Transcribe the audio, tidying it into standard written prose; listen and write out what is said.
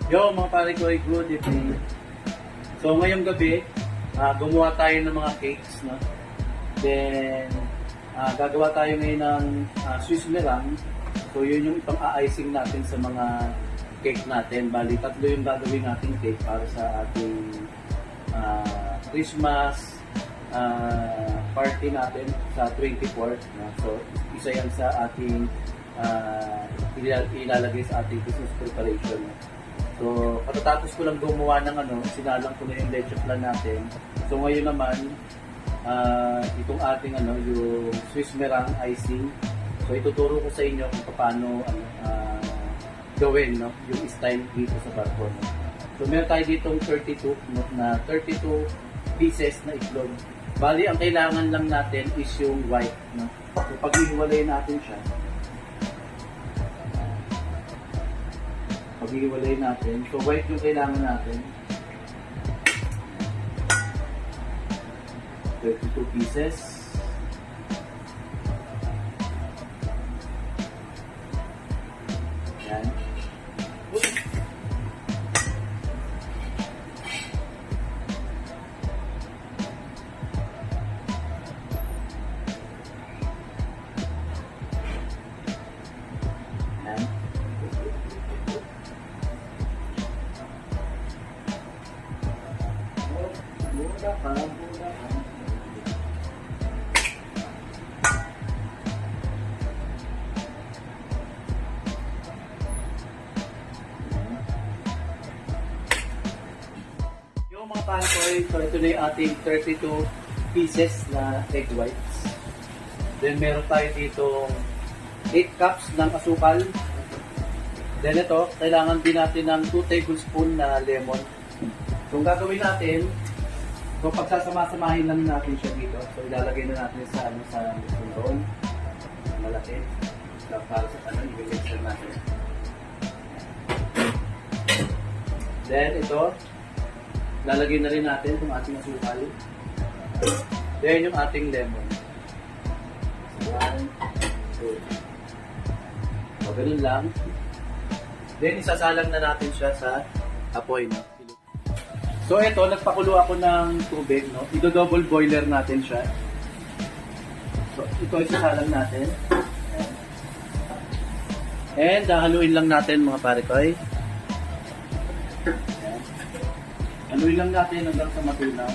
Yo mga pare ko, good evening. So ngayong gabi, gumawa tayo ng mga cakes, no? Then, gagawa tayo ngayon ng Swiss meringue. So yun yung ipang-a-icing natin sa mga cake natin. Bali, tatlo yung gagawin natin cake para sa ating Christmas party natin sa 24th. No? So, isa yan sa ating ilalagay sa ating Christmas preparation. So, katatapos ko lang gumawa ng sinalang ko na yung leche plan natin. So, ngayon naman, itong ating yung Swiss meringue icing. So, ituturo ko sa inyo kung paano gawin, no? Yung style dito sa barko. No? So, meron tayo ditong 32 pieces na itlog. Bali, ang kailangan lang natin is yung white. No? So, pag-iwalay natin siya, pag-iwalay natin. So, white yung kailangan natin. 32 pieces. Yan. Yan. Buda ka. Yung mga pantoy, so ito na yung ating 32 pieces na egg whites. Then meron tayo dito 8 cups ng asukal. Then ito, kailangan din natin ng 2 tablespoon na lemon. So, ang gagawin natin, so pagsasama-samahin lang natin siya dito. So, ilalagay na natin sa doon. Malaki. Para sa i-mixer natin. Then, ito, lalagay na rin natin itong ating asukal. Then, yung ating lemon. So, 1, 2. So, ganun lang. Then, isasalang na natin siya sa apoy, no? So, ito, nagpakulo ako ng tubig, no? Ido-double boiler natin siya. So, ito isasalang natin. And, haluin lang natin, mga pare-koy. Haluin lang natin hanggang sa matunaw.